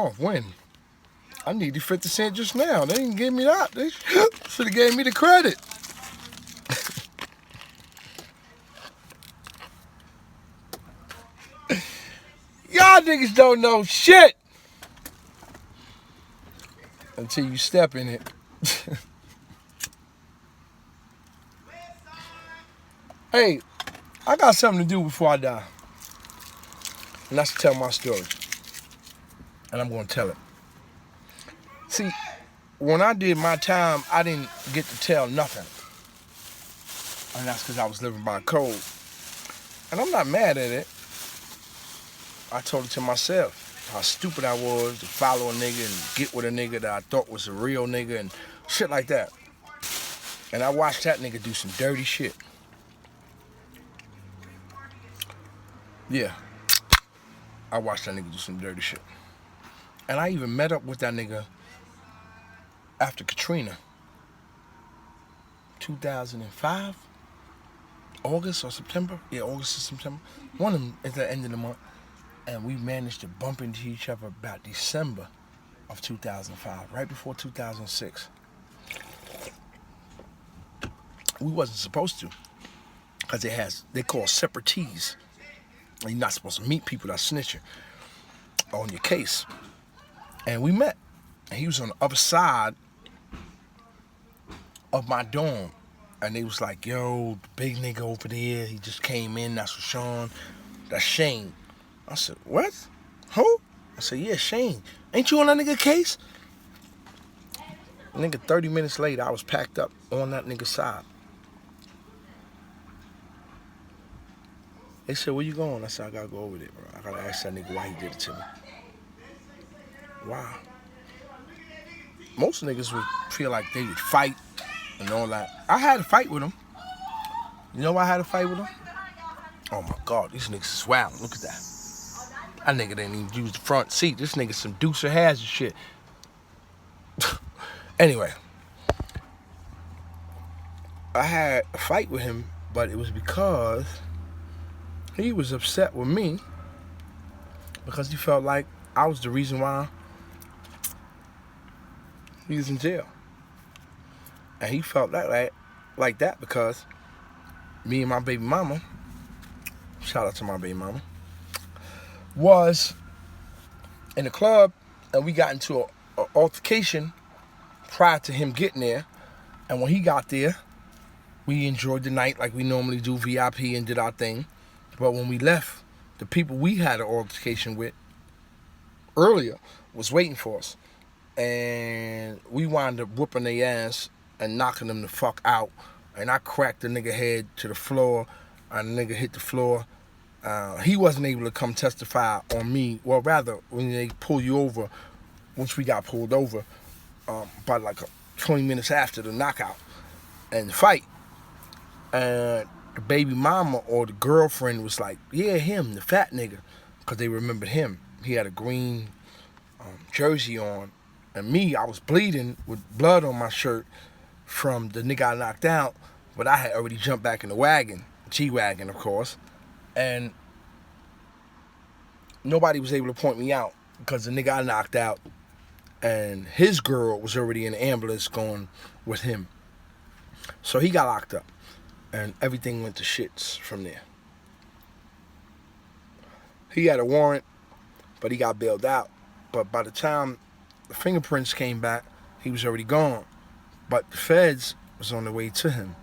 off. When? I needed 50 cents just now. They didn't give me that. They should have gave me the credit. Y'all niggas don't know shit until you step in it. Hey, I got something to do before I die. And that's to tell my story. And I'm going to tell it. See, when I did my time, I didn't get to tell nothing. And that's because I was living by code. And I'm not mad at it. I told it to myself how stupid I was to follow a nigga and get with a nigga that I thought was a real nigga and shit like that. And I watched that nigga do some dirty shit. Yeah. I watched that nigga do some dirty shit. And I even met up with that nigga after Katrina. 2005? August or September? Yeah, August or September. One of them at the end of the month. And we managed to bump into each other about December of 2005, right before 2006. We wasn't supposed to, because they call separatees. And you're not supposed to meet people that snitching on your case. And we met. And he was on the other side of my dorm. And they was like, yo, the big nigga over there, he just came in, that's Rashawn. That's Shane. I said, what? Who? I said, yeah, Shane. Ain't you on that nigga case? Nigga, 30 minutes later, I was packed up on that nigga's side. They said, where you going? I said, I gotta go over there, bro. I gotta ask that nigga why he did it to me. Wow. Most niggas would feel like they would fight and all that. I had a fight with him. You know why I had a fight with him? Oh my God, these niggas is wild. Look at that. That nigga didn't even use the front seat. This nigga some Dukes of Hazzard shit. Anyway, I had a fight with him, but it was because he was upset with me because he felt like I was the reason why he was in jail. And he felt like that because me and my baby mama, shout out to my baby mama, was in the club and we got into an altercation prior to him getting there. And when he got there, we enjoyed the night like we normally do, VIP, and did our thing. But when we left, the people we had an altercation with earlier was waiting for us. And we wound up whooping their ass and knocking them the fuck out. And I cracked the nigga head to the floor, and the nigga hit the floor. He wasn't able to come testify on me. Well, rather, when they pull you over, once we got pulled over, about like 20 minutes after the knockout and the fight, and the baby mama or the girlfriend was like, yeah, him, the fat nigga, because they remembered him. He had a green jersey on, and me, I was bleeding with blood on my shirt from the nigga I knocked out, but I had already jumped back in the wagon, G-Wagon, of course, and nobody was able to point me out because the nigga I knocked out and his girl was already in the ambulance going with him. So he got locked up, and everything went to shits from there. He had a warrant, but he got bailed out. But by the time the fingerprints came back, he was already gone. But the feds was on the way to him,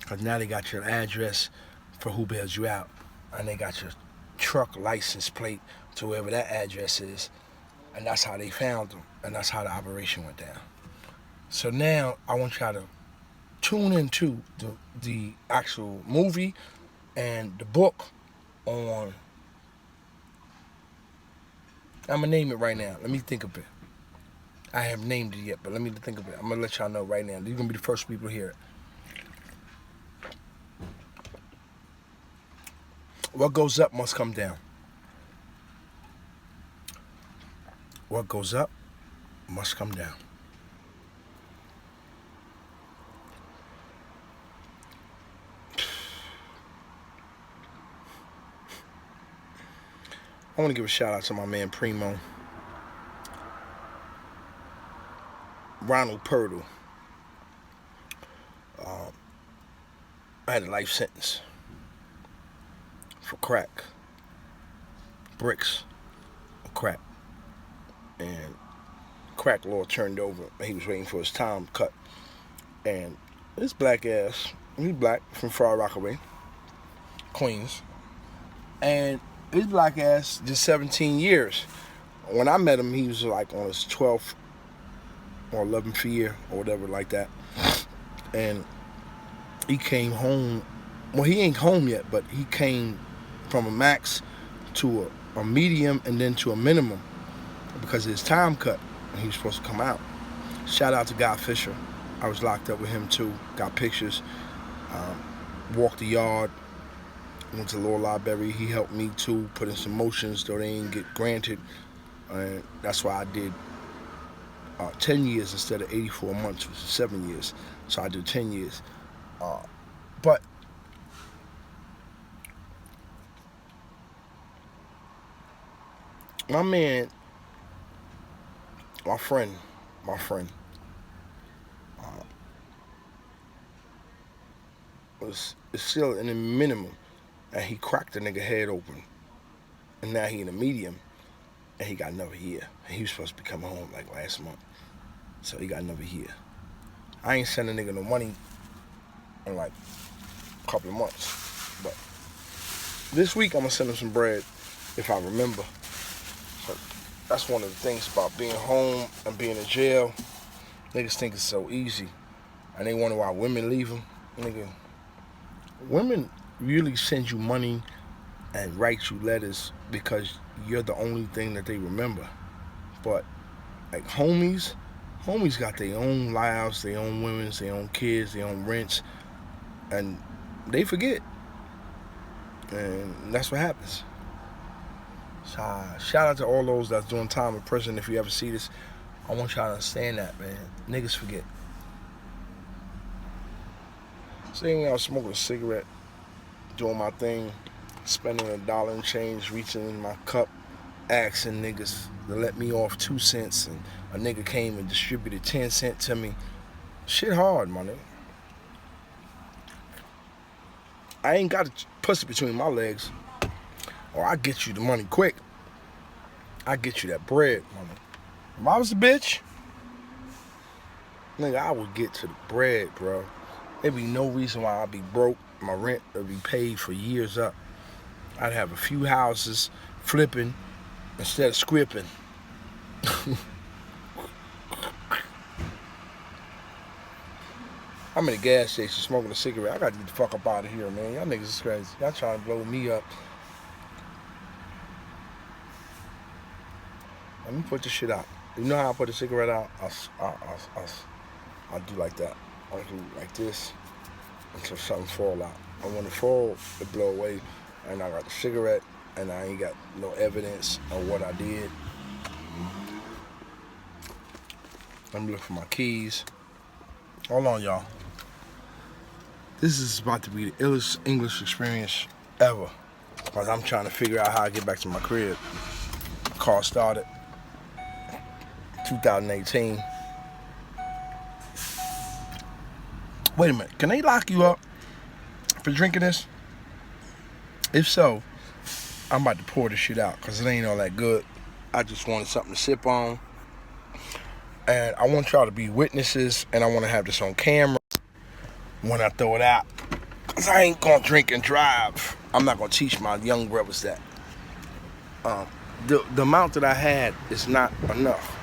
because now they got your address for who bails you out, and they got your truck license plate to wherever that address is, and that's how they found him, and that's how the operation went down. So now I want y'all to tune into the actual movie and the book on, I'm gonna name it right now. Let me think of it. I haven't named it yet, but let me think of it. I'm gonna let y'all know right now. You're gonna be the first people to hear it. What goes up must come down. What goes up must come down. I want to give a shout out to my man Primo. Ronald Purdle. I had a life sentence for crack, bricks of crack, and crack law turned over. And he was waiting for his time cut, and this black ass, he's black from Far Rockaway, Queens, and his black ass just 17 years. When I met him, he was like on his 12th or 11th year or whatever like that, and he came home. Well, he ain't home yet, but he came from a max to a medium and then to a minimum because of his time cut, and he was supposed to come out. Shout out to Guy Fisher. I was locked up with him too. Got pictures. Walked the yard. Went to Law Library. He helped me too, put in some motions though they didn't get granted. And that's why I did 10 years instead of 84 months, which is 7 years. So I did 10 years. But my man, my friend, is still in the minimum, and he cracked the nigga head open, and now he in the medium, and he got another year. And he was supposed to be coming home like last month, so he got another year. I ain't sending a nigga no money in like a couple of months, but this week I'm gonna send him some bread if I remember. So that's one of the things about being home and being in jail. Niggas think it's so easy, and they wonder why women leave them. Nigga, women really send you money and write you letters because you're the only thing that they remember. But like homies got their own lives, their own women, their own kids, their own rents, and they forget. And that's what happens. So shout out to all those that's doing time in prison. If you ever see this, I want y'all to understand that, man. Niggas forget. Sitting out smoking a cigarette, doing my thing, spending $1 and change, reaching in my cup, asking niggas to let me off 2 cents, and a nigga came and distributed 10 cents to me. Shit hard, my nigga. I ain't got a pussy between my legs, or I get you the money quick. I get you that bread, my nigga. If I was a bitch, nigga, I would get to the bread, bro. There'd be no reason why I'd be broke. My rent would be paid for years up. I'd have a few houses flipping instead of scripting. I'm in a gas station smoking a cigarette. I gotta get the fuck up out of here, man. Y'all niggas is crazy. Y'all trying to blow me up. Let me put this shit out. You know how I put a cigarette out? I'll do like that. I'll do like this until something fall out. And when it fall, it blow away. And I got the cigarette, and I ain't got no evidence of what I did. Let me look for my keys. Hold on, y'all. This is about to be the illest English experience ever. Because I'm trying to figure out how I get back to my crib. Car started 2018. Wait a minute, can they lock you up for drinking this? If so, I'm about to pour this shit out because it ain't all that good. I just wanted something to sip on. And I want y'all to be witnesses, and I want to have this on camera when I throw it out. Because I ain't going to drink and drive. I'm not going to teach my young brothers that. The amount that I had is not enough.